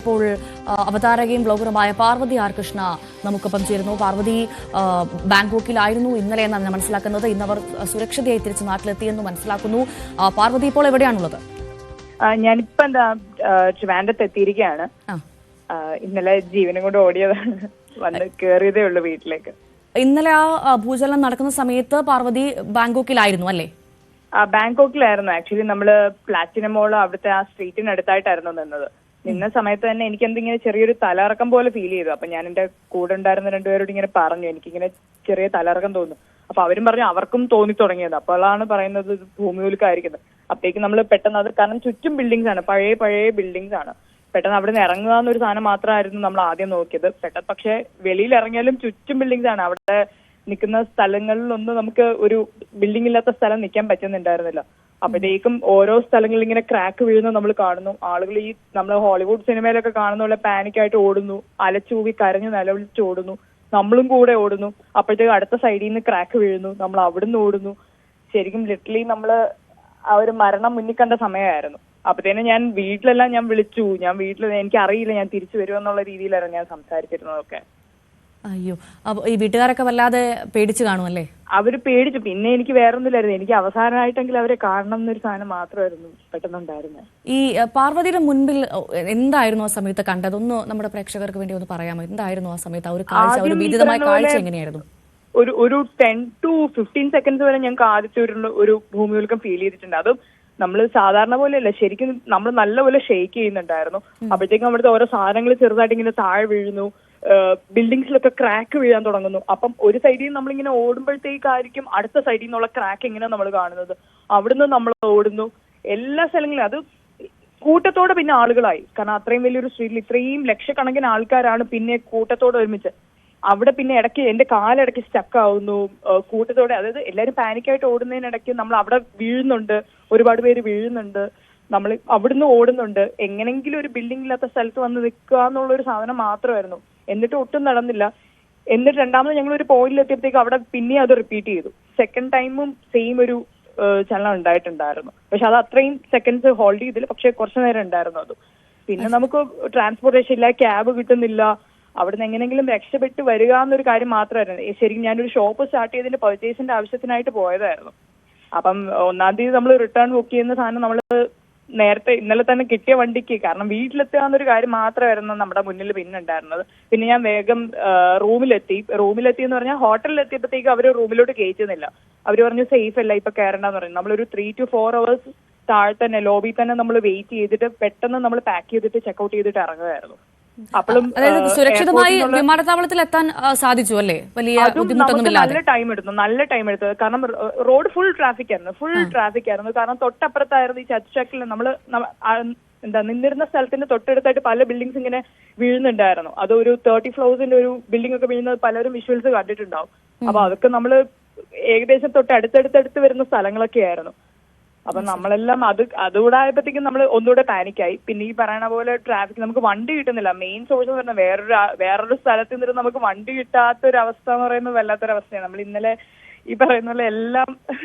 ഇപ്പോൾ അവതാരകയും ബ്ലോഗറുമായ പാർവതി ആർ കൃഷ്ണ നമുക്കൊപ്പം ചേരുന്നു. പാർവതി ബാങ്കോക്കിലായിരുന്നു ഇന്നലെ എന്നാണ് ഞാൻ മനസ്സിലാക്കുന്നത്. ഇന്നവർ സുരക്ഷിതയായി തിരിച്ച് നാട്ടിലെത്തിയെന്ന് മനസ്സിലാക്കുന്നു. പാർവതി ഇപ്പോൾ എവിടെയാണുള്ളത്? ഞാനിപ്പോ ട്രിവാൻഡ്രത്ത് എത്തിയിരിക്കുകയാണ്. ഇന്നലെ ജീവനും കൊണ്ട് ഓടിയതാണ്, വന്ന് കേറിയതേ ഉള്ളൂ വീട്ടിലേക്ക്. ഇന്നലെ ആ ഭൂചലനം നടക്കുന്ന സമയത്ത് പാർവതി ബാങ്കോക്കിലായിരുന്നു അല്ലേ? ബാങ്കോക്കിലായിരുന്നു. ആക്ച്വലി നമ്മള് പ്ലാറ്റിനം മോൾ അവിടുത്തെ ആ സ്ട്രീറ്റിനടുത്തായിട്ടായിരുന്നു നിന്ന സമയത്ത് തന്നെ എനിക്ക് എന്തിങ്ങനെ ചെറിയൊരു തലകറക്കം പോലെ ഫീൽ ചെയ്തു. അപ്പൊ ഞാൻ എന്റെ കൂടെ ഉണ്ടായിരുന്ന രണ്ടുപേരോട് ഇങ്ങനെ പറഞ്ഞു, എനിക്കിങ്ങനെ ചെറിയ തലകറക്കം തോന്നുന്നു. അപ്പൊ അവരും പറഞ്ഞു അവർക്കും തോന്നി തുടങ്ങിയത്. അപ്പോഴാണ് പറയുന്നത് ഭൂമികുലുക്കമായിരിക്കുന്നത്. അപ്പോഴേക്കും നമ്മൾ പെട്ടെന്ന് അത്, കാരണം ചുറ്റും ബിൽഡിങ്സ് ആണ്, പഴയ ബിൽഡിങ്സ് ആണ്. പെട്ടെന്ന് അവിടെ നിന്ന് ഇറങ്ങുക എന്നൊരു സാധനം മാത്രമായിരുന്നു നമ്മൾ ആദ്യം നോക്കിയത്. പെട്ടെന്ന് പക്ഷെ വെളിയിൽ ഇറങ്ങിയാലും ചുറ്റും ബിൽഡിങ്സ് ആണ്. അവിടെ നിൽക്കുന്ന സ്ഥലങ്ങളിലൊന്നും നമുക്ക് ഒരു ബിൽഡിംഗ് ഇല്ലാത്ത സ്ഥലം നിൽക്കാൻ പറ്റുന്നുണ്ടായിരുന്നില്ല. അപ്പോഴത്തേക്കും ഓരോ സ്ഥലങ്ങളിൽ ഇങ്ങനെ ക്രാക്ക് വീഴുന്നത് നമ്മൾ കാണുന്നു. ആളുകൾ ഈ നമ്മൾ ഹോളിവുഡ് സിനിമയിലൊക്കെ കാണുന്ന പോലെ പാനിക്കായിട്ട് ഓടുന്നു, അലച്ചൂവി കരഞ്ഞു നിലവിളിച്ച് ഓടുന്നു, നമ്മളും കൂടെ ഓടുന്നു. അപ്പോഴത്തേക്കും അടുത്ത സൈഡിൽ നിന്ന് ക്രാക്ക് വീഴുന്നു, നമ്മൾ അവിടുന്ന് ഓടുന്നു. ശരിക്കും ലിറ്ററലി നമ്മള് ആ ഒരു മരണം മുന്നിൽ കണ്ട സമയമായിരുന്നു. അപ്പത്തേനും ഞാൻ വിളിച്ചു. എനിക്ക് അറിയില്ല ഞാൻ തിരിച്ചു വരുമെന്നുള്ള രീതിയിലായിരുന്നു ഞാൻ സംസാരിച്ചിരുന്നതൊക്കെ. അയ്യോ, ഈ വീട്ടുകാരൊക്കെ വല്ലാതെ പേടിച്ചു കാണുമല്ലേ? അവര് പേടിച്ചു. പിന്നെ എനിക്ക് വേറൊന്നുമില്ലായിരുന്നു, എനിക്ക് അവസാനമായിട്ടെങ്കിലും അവരെ കാണണം എന്നൊരു സാധനം മാത്രമായിരുന്നു പെട്ടെന്നുണ്ടായിരുന്നത്. ഈ പാർവതിയുടെ മുൻപിൽ എന്തായിരുന്നു ആ സമയത്ത് കണ്ടത്? ഒന്ന് നമ്മുടെ പ്രേക്ഷകർക്ക് വേണ്ടി ഒന്ന് പറയാമോ? എന്തായിരുന്നു ആ സമയത്ത് ആ ഒരു കാഴ്ച, ഒരു വിദിതമായ കാഴ്ച എങ്ങനെയായിരുന്നു? ഒരു 10 to 15 seconds വരെ ഞങ്ങൾക്ക് ആദ്യത്തെ ഒരു ഭൂമികുലുക്കം ഫീൽ ചെയ്തിട്ടുണ്ട്. അതും നമ്മൾ സാധാരണ പോലെയല്ല, ശരിക്കും നമ്മൾ നല്ലപോലെ ഷെയ്ക്ക് ചെയ്യുന്നുണ്ടായിരുന്നു. അപ്പോഴത്തേക്കും അവിടുത്തെ ഓരോ സാധനങ്ങൾ ചെറുതായിട്ട് ഇങ്ങനെ താഴെ വീഴുന്നു, ബിൽഡിങ്സിലൊക്കെ ക്രാക്ക് വീഴാൻ തുടങ്ങുന്നു. അപ്പം ഒരു സൈഡിൽ നിന്ന് നമ്മളിങ്ങനെ ഓടുമ്പോഴത്തേക്കായിരിക്കും അടുത്ത സൈഡിൽ നിന്നുള്ള ക്രാക്ക് എങ്ങനെയാണ് നമ്മൾ കാണുന്നത്. അവിടുന്ന് നമ്മൾ ഓടുന്നു എല്ലാ സ്ഥലങ്ങളിലും. അത് കൂട്ടത്തോടെ പിന്നെ ആളുകളായി, കാരണം അത്രയും വലിയൊരു സ്ട്രീറ്റിൽ ഇത്രയും ലക്ഷക്കണക്കിന് ആൾക്കാരാണ് പിന്നെ കൂട്ടത്തോടെ ഒരുമിച്ച്. അവിടെ പിന്നെ ഇടയ്ക്ക് എന്റെ കാലിടയ്ക്ക് സ്റ്റക്ക് ആവുന്നു കൂട്ടത്തോടെ. അതായത് എല്ലാവരും പാനിക്കായിട്ട് ഓടുന്നതിനിടയ്ക്ക് നമ്മൾ അവിടെ വീഴുന്നുണ്ട്, ഒരുപാട് പേര് വീഴുന്നുണ്ട്, നമ്മൾ അവിടുന്ന് ഓടുന്നുണ്ട്. എങ്ങനെങ്കിലും ഒരു ബിൽഡിംഗ് ഇല്ലാത്ത സ്ഥലത്ത് വന്ന് നിൽക്കുക എന്നുള്ളൊരു സാധനം മാത്രമായിരുന്നു. എന്നിട്ട് ഒട്ടും നടന്നില്ല. എന്നിട്ട് രണ്ടാമത് ഞങ്ങൾ ഒരു പോയിന്റിൽ എത്തിയപ്പോഴത്തേക്ക് അവിടെ പിന്നെ അത് റിപ്പീറ്റ് ചെയ്തു. സെക്കൻഡ് ടൈമും സെയിം ഒരു ചലനം ഉണ്ടായിട്ടുണ്ടായിരുന്നു. പക്ഷെ അത് അത്രയും സെക്കൻഡ്സ് ഹോൾഡ് ചെയ്തില്ല, പക്ഷെ കുറച്ചു നേരം ഉണ്ടായിരുന്നു അത്. പിന്നെ നമുക്ക് ട്രാൻസ്പോർട്ടേഷൻ ഇല്ല, ക്യാബ് കിട്ടുന്നില്ല. അവിടുന്ന് എങ്ങനെങ്കിലും രക്ഷപ്പെട്ട് വരിക എന്നൊരു കാര്യം മാത്രമായിരുന്നു. ശരിക്കും ഞാനൊരു ഷോപ്പ് സ്റ്റാർട്ട് ചെയ്തതിന്റെ പർച്ചേസിന്റെ ആവശ്യത്തിനായിട്ട് പോയതായിരുന്നു. അപ്പം 1-ാം തീയതി നമ്മൾ റിട്ടേൺ ബുക്ക് ചെയ്യുന്ന സാധനം നമ്മൾ നേരത്തെ ഇന്നലെ തന്നെ കിട്ടിയ വണ്ടിക്ക്, കാരണം വീട്ടിലെത്തുക എന്നൊരു കാര്യം മാത്രമായിരുന്നു നമ്മുടെ മുന്നിൽ പിന്നെ ഉണ്ടായിരുന്നത്. പിന്നെ ഞാൻ വേഗം റൂമിലെത്തി എന്ന് പറഞ്ഞാൽ ഹോട്ടലിൽ എത്തിയപ്പോഴത്തേക്ക് അവർ റൂമിലോട്ട് കയറ്റുന്നില്ല. അവർ പറഞ്ഞു സേഫ് അല്ല, ഇപ്പൊ കയറണ്ടെന്ന് പറഞ്ഞു. നമ്മളൊരു 3 to 4 hours താഴെ തന്നെ ലോബി തന്നെ നമ്മൾ വെയിറ്റ് ചെയ്തിട്ട് പെട്ടെന്ന് നമ്മൾ പാക്ക് ചെയ്തിട്ട് ചെക്ക്ഔട്ട് ചെയ്തിട്ട് ഇറങ്ങുകയായിരുന്നു. അപ്പോഴും സുരക്ഷിതമായി വിമാനത്താവളത്തിൽ എത്താൻ സാധിച്ചു അല്ലേ? വലിയ ബുദ്ധിമുട്ടൊന്നുമില്ലാതെ. നല്ല ടൈം എടുത്തു. കാരണം റോഡ് ഫുൾ ട്രാഫിക് ആയിരുന്നു. കാരണം തൊട്ടപ്പുറത്തായിരുന്നു ഈ ചർച്ചക്കിൽ നമ്മള് നിന്നിരുന്ന സ്ഥലത്തിന്റെ തൊട്ടടുത്തായിട്ട് പല ബിൽഡിങ്സ് ഇങ്ങനെ വീഴുന്നുണ്ടായിരുന്നു. അത് ഒരു 30 floors ഒരു ബിൽഡിംഗ് ഒക്കെ വീഴുന്നത് പലരും വിഷ്വൽസ് കണ്ടിട്ടുണ്ടാവും. അപ്പൊ അതൊക്കെ നമ്മള് ഏകദേശം തൊട്ട് അടുത്തടുത്ത് വരുന്ന സ്ഥലങ്ങളൊക്കെ ആയിരുന്നു. അപ്പൊ നമ്മളെല്ലാം അതുകൂടെ ആയപ്പോഴത്തേക്കും നമ്മൾ ഒന്നുകൂടെ പാനിക്കായി. പിന്നെ ഈ പറയണ പോലെ ട്രാഫിക്, നമുക്ക് വണ്ടി കിട്ടുന്നില്ല. മെയിൻ സോഴ്സ് എന്ന് പറഞ്ഞാൽ വേറൊരു സ്ഥലത്ത് നിന്നിട്ട് നമുക്ക് വണ്ടി കിട്ടാത്തൊരവസ്ഥ എന്ന് പറയുന്നത് വല്ലാത്തൊരവസ്ഥയാണ്. നമ്മൾ ഇന്നലെ ഈ പറയുന്ന പോലെ എല്ലാം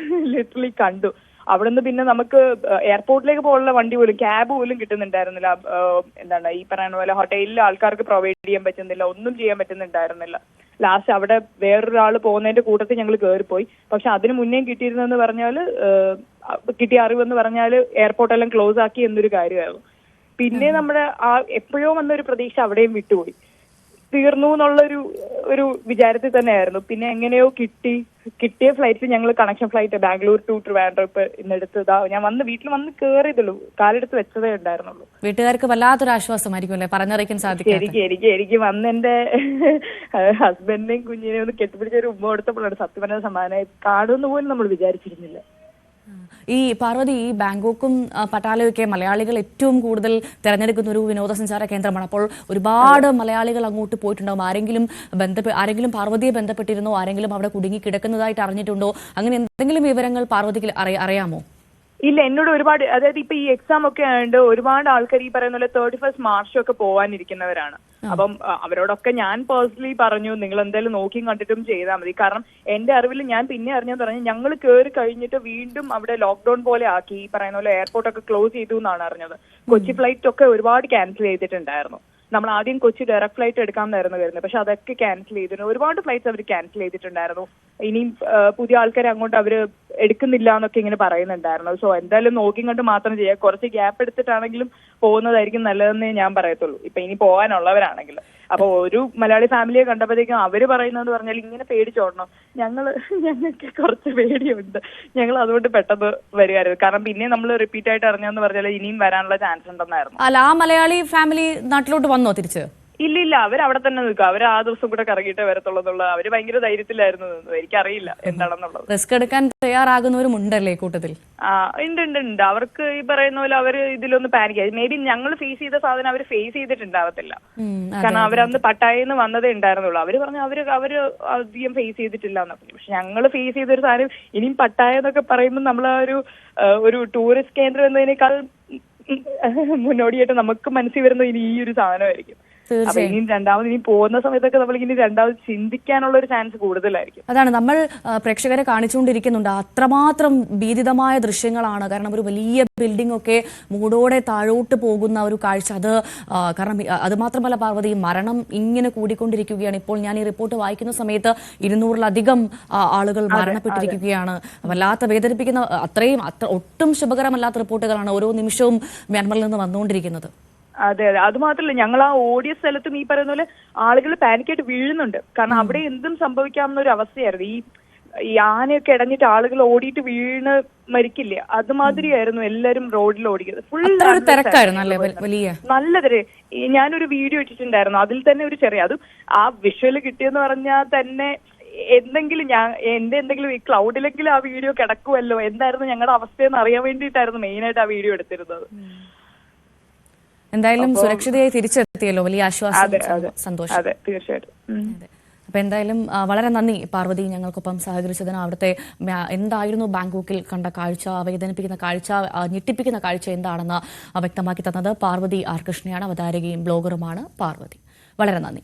ലിറ്ററലി കണ്ടു. അവിടെ നിന്ന് പിന്നെ നമുക്ക് എയർപോർട്ടിലേക്ക് പോലുള്ള വണ്ടി പോലും, ക്യാബ് പോലും കിട്ടുന്നുണ്ടായിരുന്നില്ല. ഈ പറയുന്ന പോലെ ഹോട്ടലിൽ ആൾക്കാർക്ക് പ്രൊവൈഡ് ചെയ്യാൻ പറ്റുന്നില്ല, ഒന്നും ചെയ്യാൻ പറ്റുന്നുണ്ടായിരുന്നില്ല. ലാസ്റ്റ് അവിടെ വേറൊരാൾ പോകുന്നതിന്റെ കൂട്ടത്തിൽ ഞങ്ങൾ കയറിപ്പോയി. പക്ഷെ അതിന് മുന്നേ കിട്ടിയിരുന്നെന്ന് പറഞ്ഞാൽ, കിട്ടിയ അറിവെന്ന് പറഞ്ഞാൽ എയർപോർട്ടെല്ലാം ക്ലോസ് ആക്കി എന്നൊരു കാര്യമായിരുന്നു. പിന്നെ നമ്മുടെ ആ എപ്പോഴോ വന്നൊരു പ്രതീക്ഷ അവിടെയും വിട്ടുപോയി, തീർന്നു ഒരു വിചാരത്തിൽ തന്നെയായിരുന്നു. പിന്നെ എങ്ങനെയോ കിട്ടിയ ഫ്ലൈറ്റ്, ഞങ്ങൾ connection flight Bangalore to Trivandrum ഇപ്പൊ ഇന്നെടുത്തതാ. ഞാൻ വീട്ടിൽ വന്ന് കയറിയതുള്ളൂ, കാലെടുത്ത് വെച്ചതേ ഉണ്ടായിരുന്നുള്ളൂ. വീട്ടുകാർക്ക് വല്ലാത്തൊരു ആശ്വാസമായിരിക്കും അല്ലേ, പറഞ്ഞറിയിക്കാൻ സാധിക്കും. എനിക്ക് വന്ന് എന്റെ ഹസ്ബൻഡിനെയും കുഞ്ഞിനെയും ഒന്ന് കെട്ടിപ്പിടിച്ചൊരു ഉമ്മ കൊടുത്തപ്പോഴാണ് സത്യം പറഞ്ഞ സമാധാനമായി. കാണുമെന്ന് പോലും നമ്മൾ വിചാരിച്ചിരുന്നില്ല. ഈ പാർവതി, ഈ ബാങ്കോക്കും പട്ടാലയൊക്കെ മലയാളികൾ ഏറ്റവും കൂടുതൽ തിരഞ്ഞെടുക്കുന്ന ഒരു വിനോദസഞ്ചാര കേന്ദ്രമാണ്. അപ്പോൾ ഒരുപാട് മലയാളികൾ അങ്ങോട്ട് പോയിട്ടുണ്ടാവും. ആരെങ്കിലും പാർവതിയെ ബന്ധപ്പെട്ടിരുന്നോ? ആരെങ്കിലും അവിടെ കുടുങ്ങി കിടക്കുന്നതായിട്ട് അറിഞ്ഞിട്ടുണ്ടോ? അങ്ങനെ എന്തെങ്കിലും വിവരങ്ങൾ പാർവതിക്ക് അറിയാമോ? ഇല്ല, എന്നോട് ഒരുപാട്, അതായത് ഇപ്പൊ ഈ എക്സാം ഒക്കെ ആയതുകൊണ്ട് ഒരുപാട് ആൾക്കാർ ഈ പറയുന്ന പോലെ 31 മാർച്ചൊക്കെ പോവാനിരിക്കുന്നവരാണ്. അപ്പം അവരോടൊക്കെ ഞാൻ പേഴ്സണലി പറഞ്ഞു, നിങ്ങൾ എന്തായാലും നോക്കിയും കണ്ടിട്ടും ചെയ്താൽ മതി. കാരണം എന്റെ അറിവിൽ ഞാൻ പിന്നെ അറിഞ്ഞെന്ന് പറഞ്ഞു, ഞങ്ങൾ കയറി കഴിഞ്ഞിട്ട് വീണ്ടും അവിടെ ലോക്ക്ഡൌൺ പോലെ ആക്കി. ഈ പറയുന്ന പോലെ എയർപോർട്ടൊക്കെ ക്ലോസ് ചെയ്തു എന്നാണ് അറിഞ്ഞത്. കൊച്ചി ഫ്ലൈറ്റ് ഒക്കെ ഒരുപാട് ക്യാൻസൽ ചെയ്തിട്ടുണ്ടായിരുന്നു. നമ്മൾ ആദ്യം കൊച്ചി ഡയറക്ട് ഫ്ലൈറ്റ് എടുക്കാമെന്നായിരുന്നു വരുന്നത്, പക്ഷെ അതൊക്കെ ക്യാൻസൽ ചെയ്തിരുന്നു. ഒരുപാട് ഫ്ലൈറ്റ്സ് അവർ ക്യാൻസൽ ചെയ്തിട്ടുണ്ടായിരുന്നു. ഇനിയും പുതിയ ആൾക്കാരെ അങ്ങോട്ട് അവര് എടുക്കുന്നില്ല എന്നൊക്കെ ഇങ്ങനെ പറയുന്നുണ്ടായിരുന്നു. സോ എന്തായാലും നോക്കി കണ്ട് മാത്രം ചെയ്യുക. കുറച്ച് ഗ്യാപ്പ് എടുത്തിട്ടാണെങ്കിലും പോകുന്നതായിരിക്കും നല്ലതെന്നേ ഞാൻ പറയത്തുള്ളൂ, ഇപ്പൊ ഇനി പോകാനുള്ളവരാണെങ്കിൽ. അപ്പൊ ഒരു മലയാളി ഫാമിലിയെ കണ്ടപ്പോഴത്തേക്കും അവര് പറയുന്നത് പറഞ്ഞാൽ ഇങ്ങനെ പേടിച്ചോടണം, ഞങ്ങൾക്ക് കുറച്ച് പേടിയുണ്ട്, ഞങ്ങൾ അതുകൊണ്ട് പെട്ടെന്ന് വരികയായിരുന്നു. കാരണം പിന്നെ നമ്മൾ റിപ്പീറ്റ് ആയിട്ട് അറിഞ്ഞെന്ന് പറഞ്ഞാൽ ഇനിയും വരാനുള്ള ചാൻസ് ഉണ്ടെന്നായിരുന്നു. അല്ല, ആ മലയാളി ഫാമിലി നാട്ടിലോട്ട് വന്നോ തിരിച്ച്? ഇല്ല, അവർ അവിടെ തന്നെ നിൽക്കും. അവർ ആ ദിവസം കൂടെ കറങ്ങിയിട്ടേ വരത്തുള്ളൂ. അവര് ഭയങ്കര ധൈര്യത്തിലായിരുന്നു. എനിക്കറിയില്ല എന്താണെന്നുള്ളത്. റിസ്ക് എടുക്കാൻ തയ്യാറാകുന്നവരുമുണ്ടല്ലേ കൂട്ടത്തിൽ? ഉണ്ട്. അവർക്ക് ഈ പറയുന്ന പോലെ അവര് ഇതിലൊന്ന് പാനിക് ആയി. മേ ബി ഞങ്ങൾ ഫേസ് ചെയ്ത സാധനം അവർ ഫേസ് ചെയ്തിട്ടുണ്ടാവത്തില്ല. കാരണം അവരന്ന് പട്ടായെന്ന് വന്നതേ ഉണ്ടായിരുന്നുള്ളൂ. അവര് പറഞ്ഞു അവര് അധികം ഫേസ് ചെയ്തിട്ടില്ല എന്നൊക്കെ. പക്ഷെ ഞങ്ങൾ ഫേസ് ചെയ്തൊരു സാധനം ഇനിയും പട്ടായ എന്നൊക്കെ പറയുമ്പോൾ നമ്മൾ ഒരു ടൂറിസ്റ്റ് കേന്ദ്രം എന്നതിനേക്കാൾ മുന്നോടിയായിട്ട് നമുക്ക് മനസ്സിൽ വരുന്നത് ഇനി ഈ ഒരു സാധനമായിരിക്കും. അപ്പൊ ഇനി പോകുന്ന സമയത്തൊക്കെ നമ്മൾ ഇനി രണ്ടാമത് ചിന്തിക്കാനുള്ള ഒരു ചാൻസ് കൂടുതലായിരിക്കും. അതാണ് നമ്മൾ പ്രേക്ഷകരെ കാണിച്ചുകൊണ്ടിരിക്കുന്നുണ്ട്. അത്രമാത്രം ഭീതിതമായ ദൃശ്യങ്ങളാണ്. കാരണം ഒരു വലിയ ബിൽഡിംഗ് ഒക്കെ മൂടോടെ താഴോട്ട് പോകുന്ന ഒരു കാഴ്ച. കാരണം അത് മാത്രമല്ല പാർവതി, മരണം ഇങ്ങനെ കൂടിക്കൊണ്ടിരിക്കുകയാണ്. ഇപ്പോൾ ഞാൻ ഈ റിപ്പോർട്ട് വായിക്കുന്ന സമയത്ത് 200-ലധികം ആളുകൾ മരണപ്പെട്ടിരിക്കുകയാണ്. വല്ലാത്ത വേദനിപ്പിക്കുന്ന, ഒട്ടും ശുഭകരമല്ലാത്ത റിപ്പോർട്ടുകളാണ് ഓരോ നിമിഷവും മ്യാൻമറിൽ നിന്ന് വന്നുകൊണ്ടിരിക്കുന്നത്. അതെ. അത് മാത്രമല്ല, ഞങ്ങൾ ആ ഓടിയ സ്ഥലത്തും ഈ പറയുന്ന പോലെ ആളുകൾ പാനിക്കായിട്ട് വീഴുന്നുണ്ട്. കാരണം അവിടെ എന്തും സംഭവിക്കാവുന്ന ഒരു അവസ്ഥയായിരുന്നു. ഈ ആനയൊക്കെ ഇടഞ്ഞിട്ട് ആളുകൾ ഓടിയിട്ട് വീണ് മരിക്കില്ലേ, അതുമാതിരിയായിരുന്നു എല്ലാരും റോഡിൽ ഓടിക്കുന്നത്. ഫുൾ നല്ല ഞാനൊരു വീഡിയോ ഇട്ടിട്ടുണ്ടായിരുന്നു. അതിൽ തന്നെ ഒരു ചെറിയ, അതും ആ വിഷ്വല് കിട്ടിയെന്ന് പറഞ്ഞാൽ തന്നെ എന്തെങ്കിലും ഈ ക്ലൗഡിലെങ്കിലും ആ വീഡിയോ കിടക്കുമല്ലോ, എന്തായിരുന്നു ഞങ്ങളുടെ അവസ്ഥയെന്ന് അറിയാൻ വേണ്ടിയിട്ടായിരുന്നു മെയിനായിട്ട് ആ വീഡിയോ എടുത്തിരുന്നത്. എന്തായാലും സുരക്ഷിതയായി തിരിച്ചെത്തിയല്ലോ, വലിയ ആശ്വാസം, സന്തോഷം. അതെ, തീർച്ചയായിട്ടും. അപ്പൊ എന്തായാലും വളരെ നന്ദി പാർവതി, ഞങ്ങൾക്കൊപ്പം സഹകരിച്ചതിന്. അവിടുത്തെ എന്തായിരുന്നു ബാങ്കോക്കിൽ കണ്ട കാഴ്ച, വേദനിപ്പിക്കുന്ന കാഴ്ച, ഞെട്ടിപ്പിക്കുന്ന കാഴ്ച എന്താണെന്ന് വ്യക്തമാക്കി തന്നത് പാർവതി ആർ കൃഷ്ണയാണ്. അവതാരകയും ബ്ലോഗറുമാണ് പാർവതി. വളരെ നന്ദി.